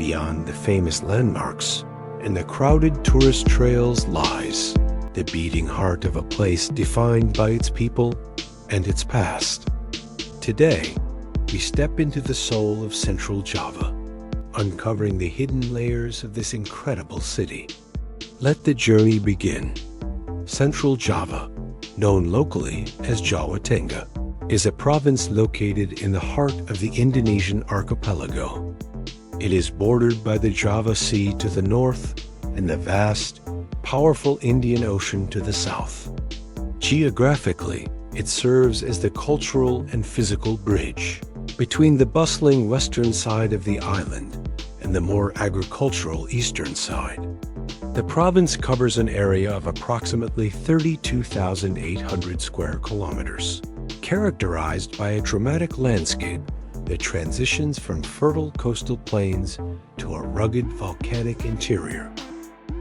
Beyond the famous landmarks and the crowded tourist trails lies the beating heart of a place defined by its people and its past. Today, we step into the soul of Central Java, uncovering the hidden layers of this incredible city. Let the journey begin. Central Java, known locally as Jawa Tengah, is a province located in the heart of the Indonesian archipelago. It is bordered by the Java Sea to the north and the vast, powerful Indian Ocean to the south. Geographically, it serves as the cultural and physical bridge between the bustling western side of the island and the more agricultural eastern side. The province covers an area of approximately 32,800 square kilometers, characterized by a dramatic landscape that transitions from fertile coastal plains to a rugged volcanic interior.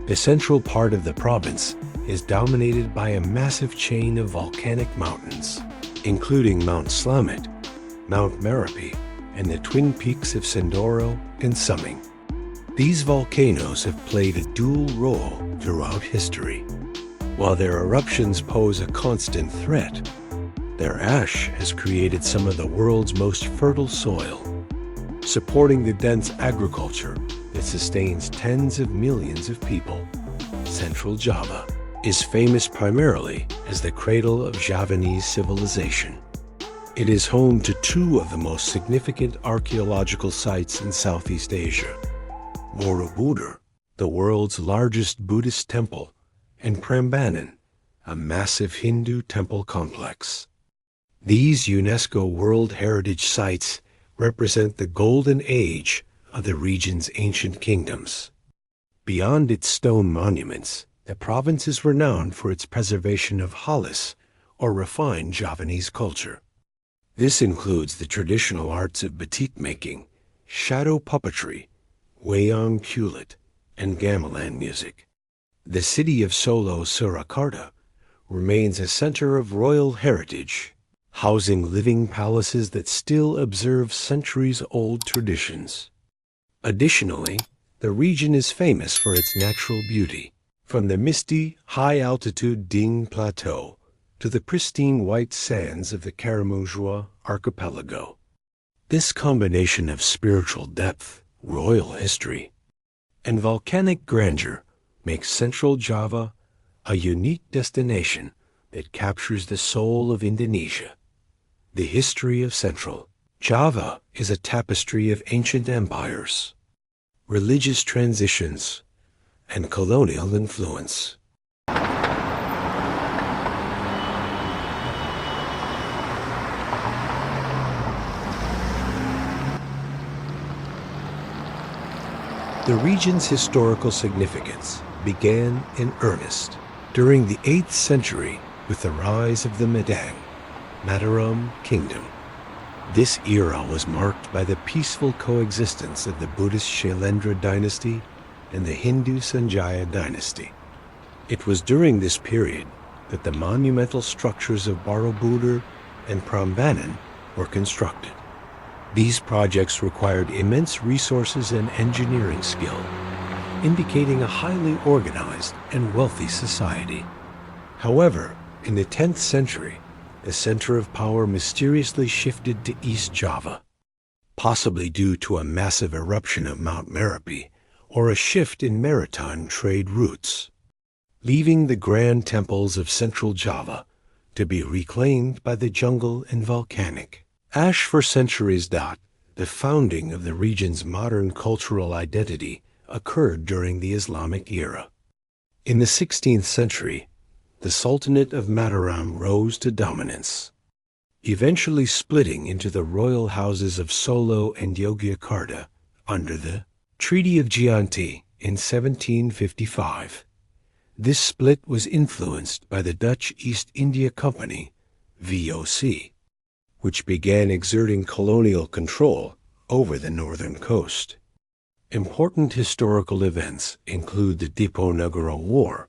The central part of the province is dominated by a massive chain of volcanic mountains, including Mount Slamet, Mount Merapi, and the twin peaks of Sindoro and Sumbing. These volcanoes have played a dual role throughout history. While their eruptions pose a constant threat, their ash has created some of the world's most fertile soil, supporting the dense agriculture that sustains tens of millions of people. Central Java is famous primarily as the cradle of Javanese civilization. It is home to two of the most significant archaeological sites in Southeast Asia: Borobudur, the world's largest Buddhist temple, and Prambanan, a massive Hindu temple complex. These UNESCO World Heritage Sites represent the golden age of the region's ancient kingdoms. Beyond its stone monuments, the province is renowned for its preservation of halis, or refined Javanese culture. This includes the traditional arts of batik making, shadow puppetry, wayang kulit, and gamelan music. The city of Solo, Surakarta, remains a center of royal heritage, housing living palaces that still observe centuries-old traditions. Additionally, the region is famous for its natural beauty, from the misty, high-altitude Dieng Plateau to the pristine white sands of the Karamunjwa archipelago. This combination of spiritual depth, royal history, and volcanic grandeur makes Central Java a unique destination that captures the soul of Indonesia. The history of Central Java is a tapestry of ancient empires, religious transitions, and colonial influence. The region's historical significance began in earnest during the 8th century with the rise of the Mataram Kingdom. This era was marked by the peaceful coexistence of the Buddhist Shailendra dynasty and the Hindu Sanjaya dynasty. It was during this period that the monumental structures of Borobudur and Prambanan were constructed. These projects required immense resources and engineering skill, indicating a highly organized and wealthy society. However, in the 10th century, the center of power mysteriously shifted to East Java, possibly due to a massive eruption of Mount Merapi or a shift in maritime trade routes, leaving the grand temples of Central Java to be reclaimed by the jungle and volcanic ash for centuries. The founding of the region's modern cultural identity occurred during the Islamic era. In the 16th century, the Sultanate of Mataram rose to dominance, eventually splitting into the royal houses of Solo and Yogyakarta under the Treaty of Gianti in 1755. This split was influenced by the Dutch East India Company, VOC, which began exerting colonial control over the northern coast. Important historical events include the Diponegoro War,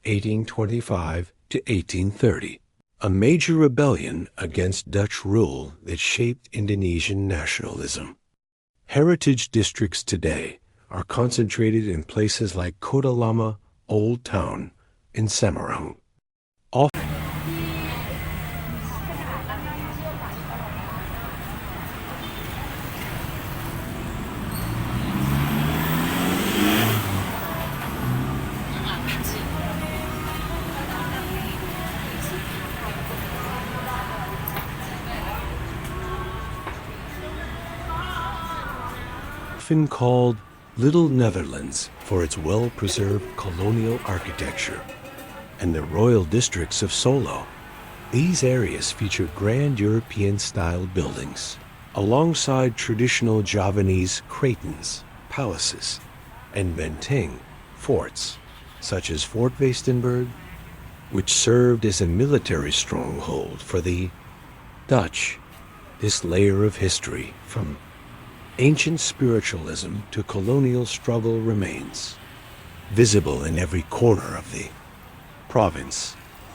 1825 to 1830, a major rebellion against Dutch rule that shaped Indonesian nationalism. Heritage districts today are concentrated in places like Kota Lama, Old Town, and Semarang. Often called Little Netherlands for its well-preserved colonial architecture, and the royal districts of Solo. These areas feature grand European-style buildings, alongside traditional Javanese kratons, palaces, and benteng, forts, such as Fort Westenburg, which served as a military stronghold for the Dutch. This layer of history, from ancient spiritualism to colonial struggle, remains visible in every corner of the province.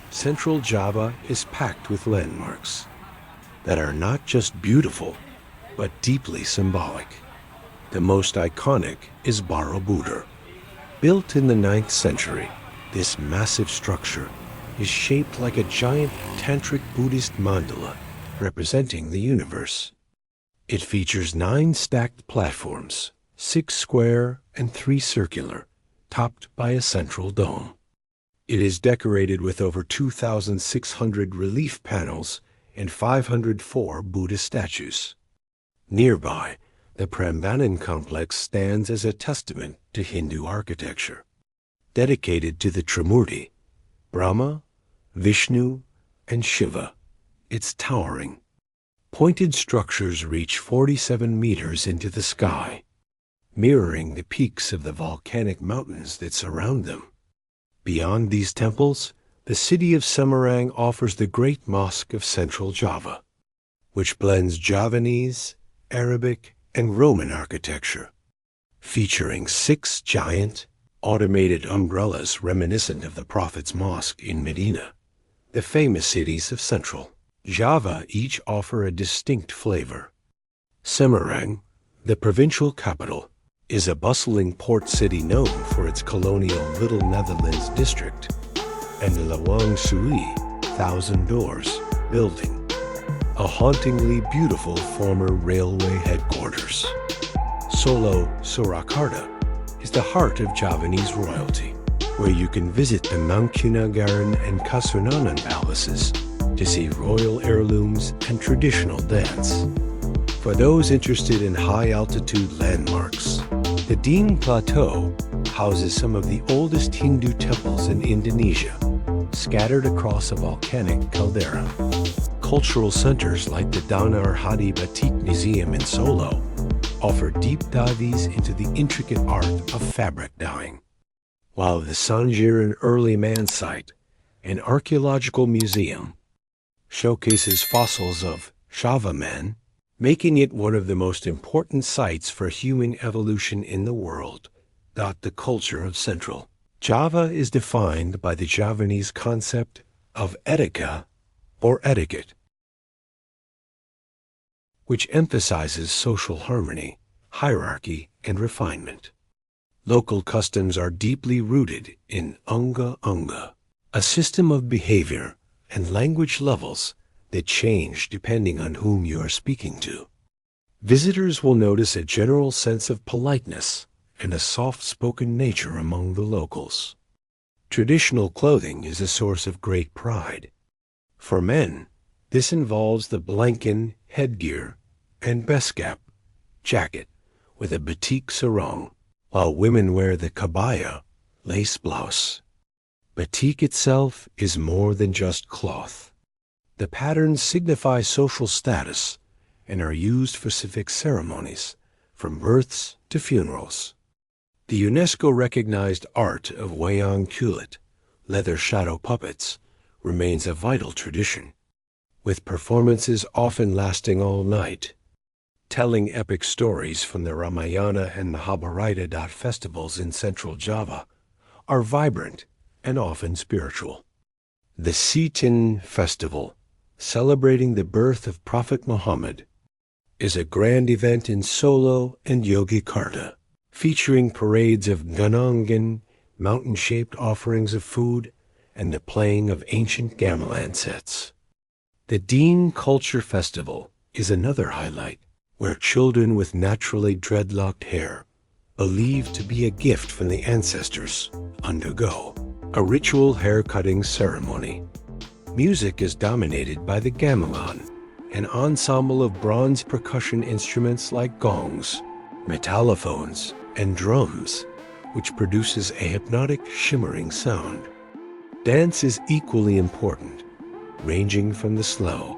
Central Java is packed with landmarks that are not just beautiful, but deeply symbolic. The most iconic is Borobudur. Built in the 9th century, this massive structure is shaped like a giant tantric Buddhist mandala representing the universe. It features 9 stacked platforms, 6 square and 3 circular, topped by a central dome. It is decorated with over 2,600 relief panels and 504 Buddhist statues. Nearby, the Prambanan complex stands as a testament to Hindu architecture, dedicated to the Trimurti, Brahma, Vishnu, and Shiva. Its towering, pointed structures reach 47 meters into the sky, mirroring the peaks of the volcanic mountains that surround them. Beyond these temples, the city of Semarang offers the Great Mosque of Central Java, which blends Javanese, Arabic, and Roman architecture, featuring 6 giant, automated umbrellas reminiscent of the Prophet's Mosque in Medina. The famous cities of Central Java each offer a distinct flavor. Semarang, the provincial capital, is a bustling port city known for its colonial Little Netherlands district, and the Lawang Sui, 1,000 Doors, building, a hauntingly beautiful former railway headquarters. Solo, Surakarta, is the heart of Javanese royalty, where you can visit the Mangkunagaran and Kasunanan palaces to see royal heirlooms and traditional dance. For those interested in high-altitude landmarks, the Dieng Plateau houses some of the oldest Hindu temples in Indonesia, scattered across a volcanic caldera. Cultural centers like the Danar Hadi Batik Museum in Solo offer deep dives into the intricate art of fabric dyeing, while the Sangiran Early Man Site, an archaeological museum, showcases fossils of Java man, making it one of the most important sites for human evolution in the world. The culture of Central Java is defined by the Javanese concept of etika, or etiquette, which emphasizes social harmony, hierarchy, and refinement. Local customs are deeply rooted in unga, a system of behavior and language levels that change depending on whom you are speaking to. Visitors will notice a general sense of politeness and a soft-spoken nature among the locals. Traditional clothing is a source of great pride. For men, this involves the blanken headgear and beskap jacket with a batik sarong, while women wear the kabaya lace blouse. Batik itself is more than just cloth. The patterns signify social status and are used for civic ceremonies, from births to funerals. The UNESCO-recognized art of wayang kulit, leather shadow puppets, remains a vital tradition, with performances often lasting all night. Telling epic stories from the Ramayana and Mahabharata. Festivals in Central Java are vibrant and often spiritual. The Sitin Festival, celebrating the birth of Prophet Muhammad, is a grand event in Solo and Yogyakarta, featuring parades of ganongan, mountain-shaped offerings of food, and the playing of ancient gamelan sets. The Dieng Culture Festival is another highlight, where children with naturally dreadlocked hair, believed to be a gift from the ancestors, undergo a ritual hair-cutting ceremony. Music is dominated by the gamelan, an ensemble of bronze percussion instruments like gongs, metallophones, and drums, which produces a hypnotic, shimmering sound. Dance is equally important, ranging from the slow,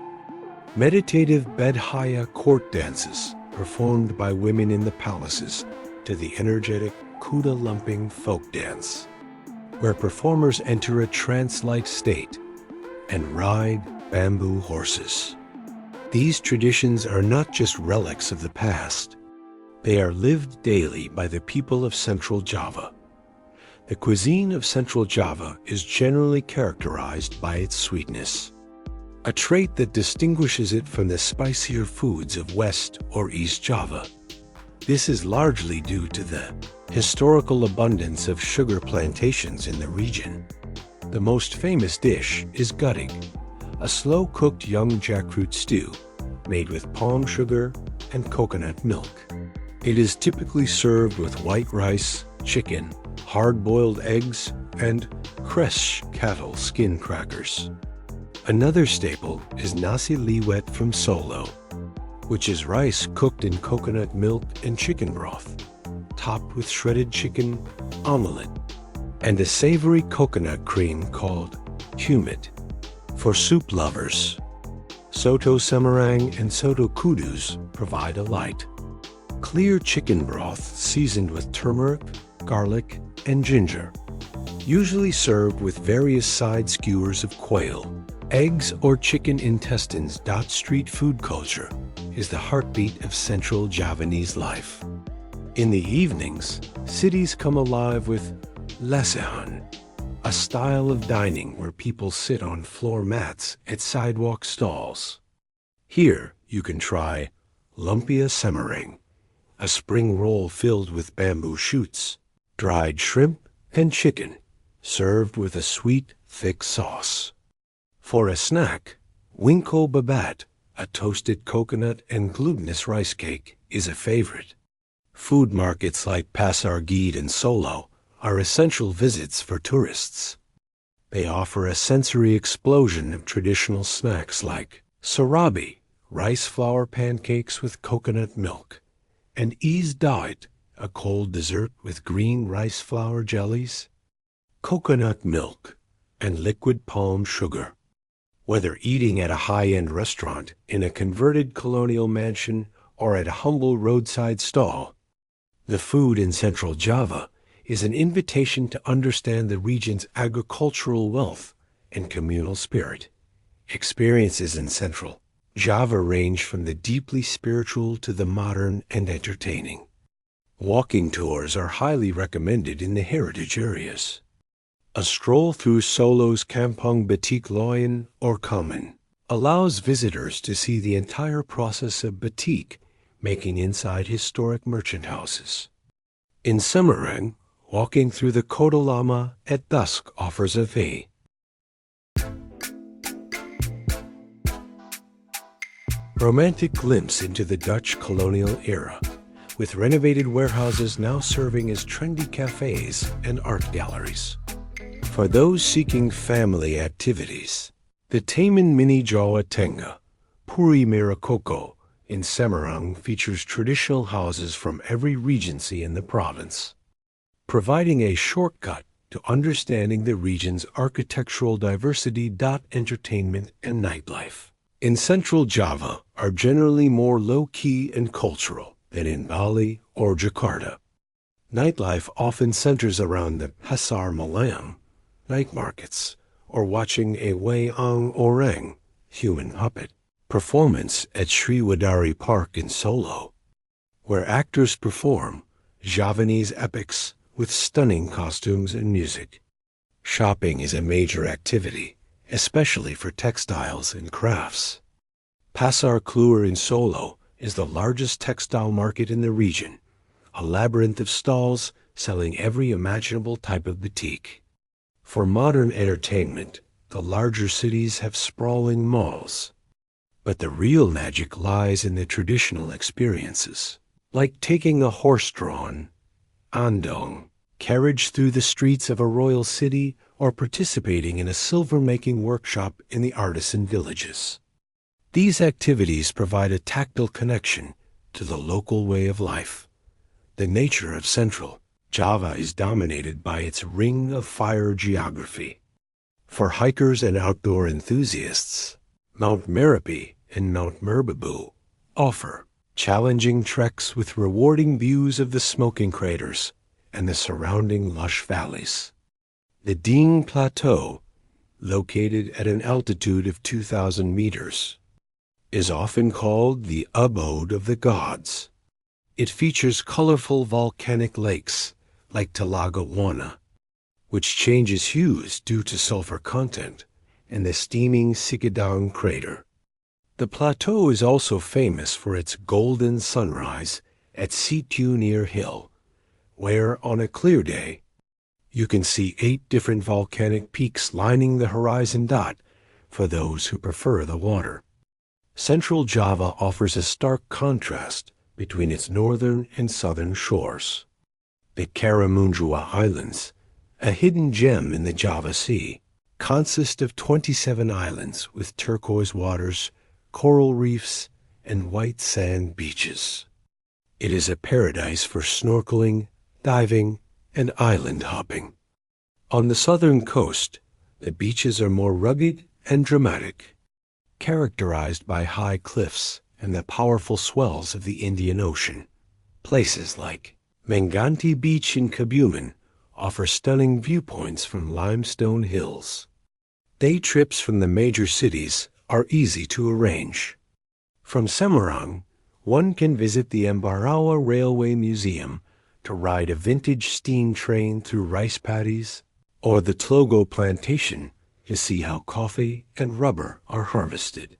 meditative bedhaya court dances performed by women in the palaces to the energetic kuda lumping folk dance, where performers enter a trance-like state and ride bamboo horses. These traditions are not just relics of the past. They are lived daily by the people of Central Java. The cuisine of Central Java is generally characterized by its sweetness, a trait that distinguishes it from the spicier foods of West or East Java. This is largely due to the historical abundance of sugar plantations in the region. The most famous dish is gudeg, a slow-cooked young jackfruit stew made with palm sugar and coconut milk. It is typically served with white rice, chicken, hard-boiled eggs, and creche cattle skin crackers. Another staple is nasi liwet from Solo, which is rice cooked in coconut milk and chicken broth, topped with shredded chicken, omelette, and a savory coconut cream called humid. For soup lovers, soto semarang and soto kudus provide a light, clear chicken broth seasoned with turmeric, garlic, and ginger, usually served with various side skewers of quail, eggs, or chicken intestines. Street food culture is the heartbeat of Central Javanese life. In the evenings, cities come alive with lesehan, a style of dining where people sit on floor mats at sidewalk stalls. Here you can try lumpia semarang, a spring roll filled with bamboo shoots, dried shrimp, and chicken, served with a sweet, thick sauce. For a snack, wingko babat, a toasted coconut and glutinous rice cake, is a favorite. Food markets like Pasar Gede and Solo are essential visits for tourists. They offer a sensory explosion of traditional snacks like sarabi, rice flour pancakes with coconut milk, and is dawet, a cold dessert with green rice flour jellies, coconut milk, and liquid palm sugar. Whether eating at a high-end restaurant, in a converted colonial mansion, or at a humble roadside stall, the food in Central Java is an invitation to understand the region's agricultural wealth and communal spirit. Experiences in Central Java range from the deeply spiritual to the modern and entertaining. Walking tours are highly recommended in the heritage areas. A stroll through Solo's Kampung Batik Loyan or Common allows visitors to see the entire process of batik making inside historic merchant houses. In Semarang, walking through the Kota Lama at dusk offers a view. Romantic glimpse into the Dutch colonial era, with renovated warehouses now serving as trendy cafes and art galleries. For those seeking family activities, the Taman Mini Jawa Tengah, Puri Mirakoko, in Semarang features traditional houses from every regency in the province, providing a shortcut to understanding the region's architectural diversity. Entertainment and nightlife in Central Java are generally more low-key and cultural than in Bali or Jakarta. Nightlife often centers around the Pasar Malam, night markets, or watching a wayang orang, human puppet, performance at Sriwadari Park in Solo, where actors perform Javanese epics with stunning costumes and music. Shopping is a major activity, especially for textiles and crafts. Pasar Kluwer in Solo is the largest textile market in the region, a labyrinth of stalls selling every imaginable type of boutique. For modern entertainment, the larger cities have sprawling malls. But the real magic lies in the traditional experiences, like taking a horse-drawn, andong, carriage through the streets of a royal city or participating in a silver-making workshop in the artisan villages. These activities provide a tactile connection to the local way of life. The nature of Central Java is dominated by its ring of fire geography. For hikers and outdoor enthusiasts, Mount Merapi and Mount Merbabu offer challenging treks with rewarding views of the smoking craters and the surrounding lush valleys. The Dieng Plateau, located at an altitude of 2,000 meters, is often called the abode of the gods. It features colorful volcanic lakes like Talaga Wana, which changes hues due to sulfur content, and the steaming Sikidang crater. The plateau is also famous for its golden sunrise at Situ Hill, where on a clear day, you can see 8 different volcanic peaks lining the horizon dot for those who prefer the water. Central Java offers a stark contrast between its northern and southern shores. The Karamunjawa Islands, a hidden gem in the Java Sea, consist of 27 islands with turquoise waters, coral reefs, and white sand beaches. It is a paradise for snorkeling, diving, and island hopping. On the southern coast, the beaches are more rugged and dramatic, characterized by high cliffs and the powerful swells of the Indian Ocean. Places like Menganti Beach in Kebumen offer stunning viewpoints from limestone hills. Day trips from the major cities are easy to arrange. From Semarang, one can visit the Ambarawa Railway Museum to ride a vintage steam train through rice paddies, or the Tlogo Plantation to see how coffee and rubber are harvested.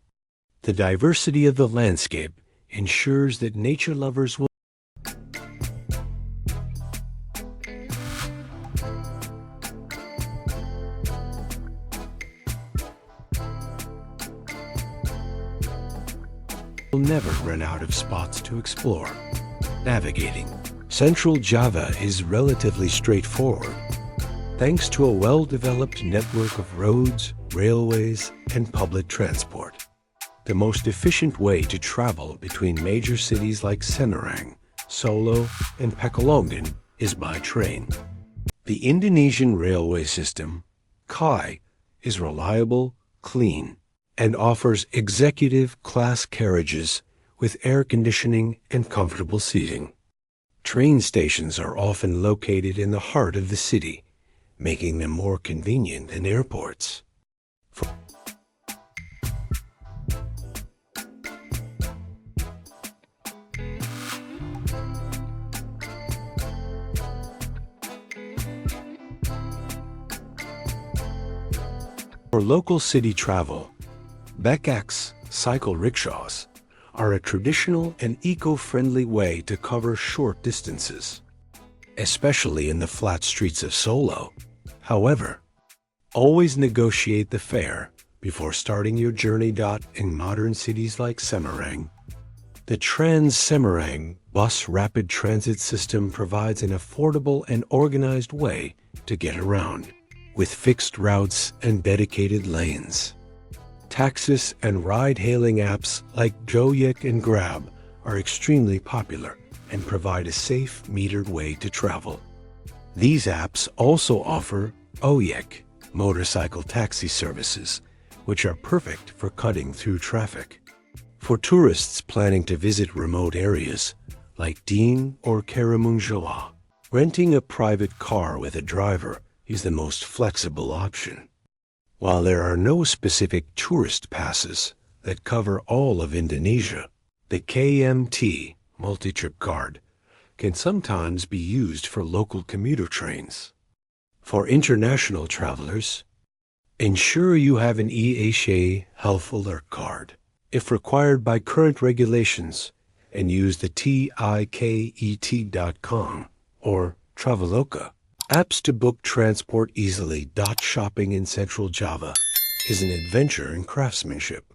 The diversity of the landscape ensures that nature lovers will never run out of spots to explore. Navigating Central Java is relatively straightforward, thanks to a well-developed network of roads, railways, and public transport. The most efficient way to travel between major cities like Semarang, Solo, and Pekalongan is by train. The Indonesian railway system, KAI, is reliable, clean, and offers executive-class carriages with air conditioning and comfortable seating. Train stations are often located in the heart of the city, making them more convenient than airports. For local city travel, Becaks cycle rickshaws are a traditional and eco-friendly way to cover short distances, especially in the flat streets of Solo. However, always negotiate the fare before starting your journey. In modern cities like Semarang, the Trans-Semarang bus rapid transit system provides an affordable and organized way to get around, with fixed routes and dedicated lanes. Taxis and ride-hailing apps like Gojek and Grab are extremely popular and provide a safe, metered way to travel. These apps also offer Oyek motorcycle taxi services, which are perfect for cutting through traffic. For tourists planning to visit remote areas like Dieng or Karamunjawa, renting a private car with a driver is the most flexible option. While there are no specific tourist passes that cover all of Indonesia, the KMT multi-trip card can sometimes be used for local commuter trains. For international travelers, ensure you have an EHA Health Alert card. If required by current regulations, and use the tiket.com or Traveloka apps to book transport easily. Shopping in Central Java is an adventure in craftsmanship.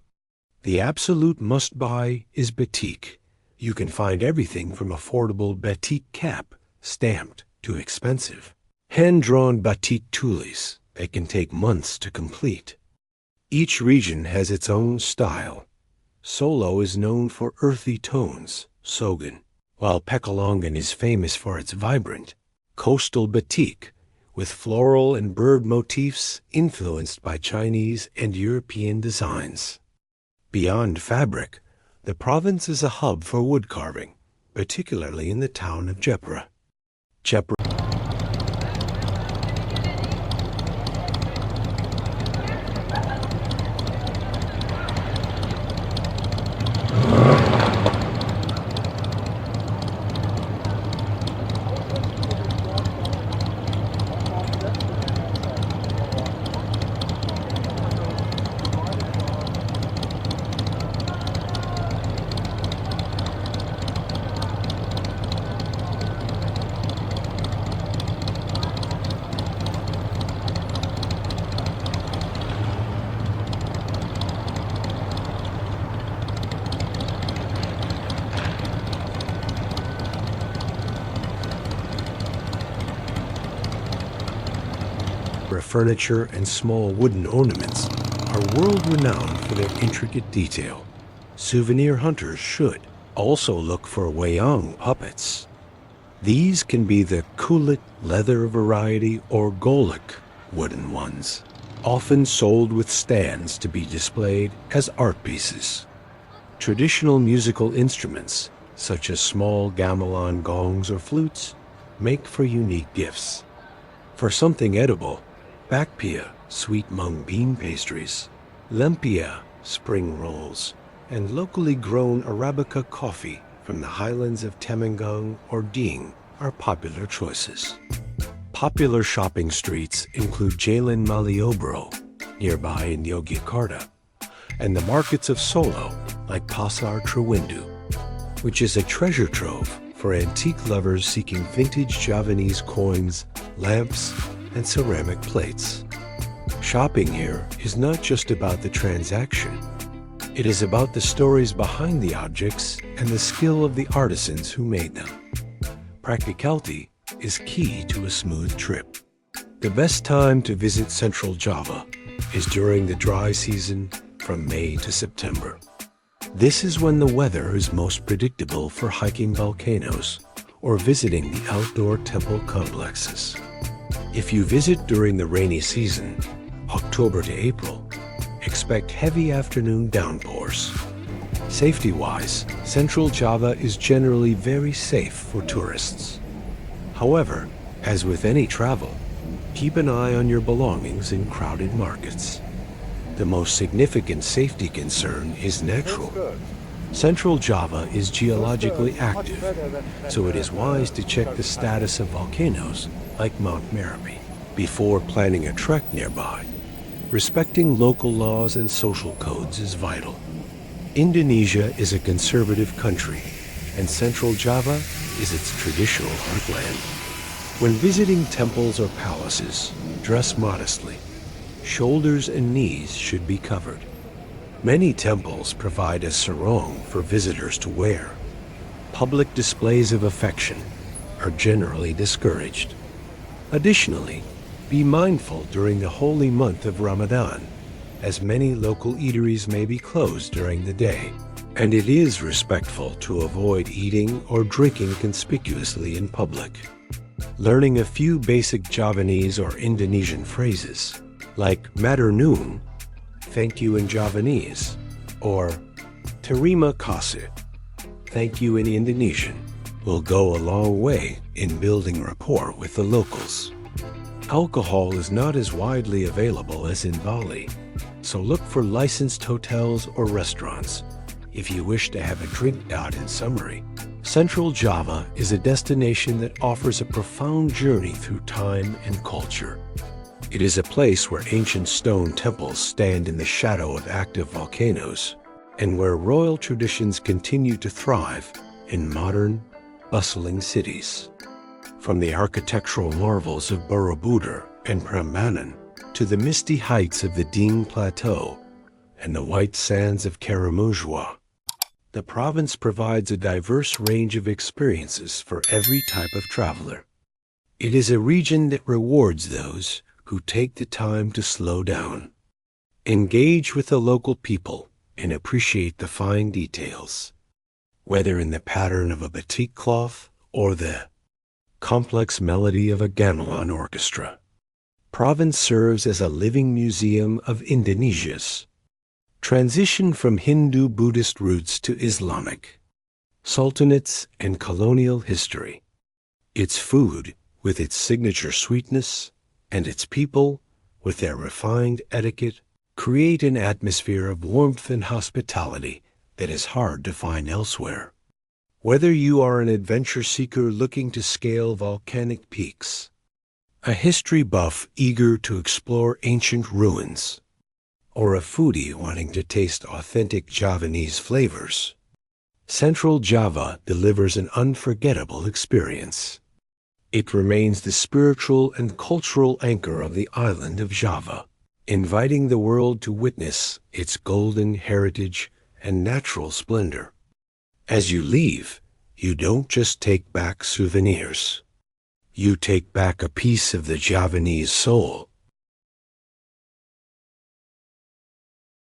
The absolute must-buy is batik. You can find everything from affordable batik cap, stamped, to expensive hand-drawn batik tules that can take months to complete. Each region has its own style. Solo is known for earthy tones, Sogan, while Pekalongan is famous for its vibrant, coastal batik, with floral and bird motifs influenced by Chinese and European designs. Beyond fabric, the province is a hub for wood carving, particularly in the town of Jepara. Furniture and small wooden ornaments are world-renowned for their intricate detail. Souvenir hunters should also look for wayang puppets. These can be the kulit leather variety or golak wooden ones, often sold with stands to be displayed as art pieces. Traditional musical instruments, such as small gamelan gongs or flutes, make for unique gifts. For something edible, bakpia, sweet mung bean pastries, lumpia, spring rolls, and locally grown Arabica coffee from the highlands of Temanggung or Dieng are popular choices. Popular shopping streets include Jalan Malioboro, nearby in Yogyakarta, and the markets of Solo, like Pasar Trewindu, which is a treasure trove for antique lovers seeking vintage Javanese coins, lamps, and ceramic plates. Shopping here is not just about the transaction. It is about the stories behind the objects and the skill of the artisans who made them. Practicality is key to a smooth trip. The best time to visit Central Java is during the dry season from May to September. This is when the weather is most predictable for hiking volcanoes or visiting the outdoor temple complexes. If you visit during the rainy season, October to April, expect heavy afternoon downpours. Safety-wise, Central Java is generally very safe for tourists. However, as with any travel, keep an eye on your belongings in crowded markets. The most significant safety concern is natural. Central Java is geologically active, so it is wise to check the status of volcanoes like Mount Merapi before planning a trek nearby. Respecting local laws and social codes is vital. Indonesia is a conservative country, and Central Java is its traditional heartland. When visiting temples or palaces, dress modestly. Shoulders and knees should be covered. Many temples provide a sarong for visitors to wear. Public displays of affection are generally discouraged. Additionally, be mindful during the holy month of Ramadan, as many local eateries may be closed during the day, and it is respectful to avoid eating or drinking conspicuously in public. Learning a few basic Javanese or Indonesian phrases, like matur nuwun, thank you in Javanese, or terima kasih, thank you in Indonesian, will go a long way in building rapport with the locals. Alcohol is not as widely available as in Bali, so look for licensed hotels or restaurants if you wish to have a drink out in summary. Central Java is a destination that offers a profound journey through time and culture. It is a place where ancient stone temples stand in the shadow of active volcanoes, and where royal traditions continue to thrive in modern, bustling cities. From the architectural marvels of Borobudur and Prambanan to the misty heights of the Dieng Plateau and the white sands of Karamojwa, the province provides a diverse range of experiences for every type of traveler. It is a region that rewards those who take the time to slow down, engage with the local people, and appreciate the fine details. Whether in the pattern of a batik cloth or the complex melody of a gamelan orchestra, province serves as a living museum of Indonesia's transition from Hindu-Buddhist roots to Islamic sultanates and colonial history. Its food, with its signature sweetness, and its people, with their refined etiquette, create an atmosphere of warmth and hospitality that is hard to find elsewhere. Whether you are an adventure seeker looking to scale volcanic peaks, a history buff eager to explore ancient ruins, or a foodie wanting to taste authentic Javanese flavors, Central Java delivers an unforgettable experience. It remains the spiritual and cultural anchor of the island of Java, inviting the world to witness its golden heritage and natural splendor. As you leave, you don't just take back souvenirs. You take back a piece of the Javanese soul.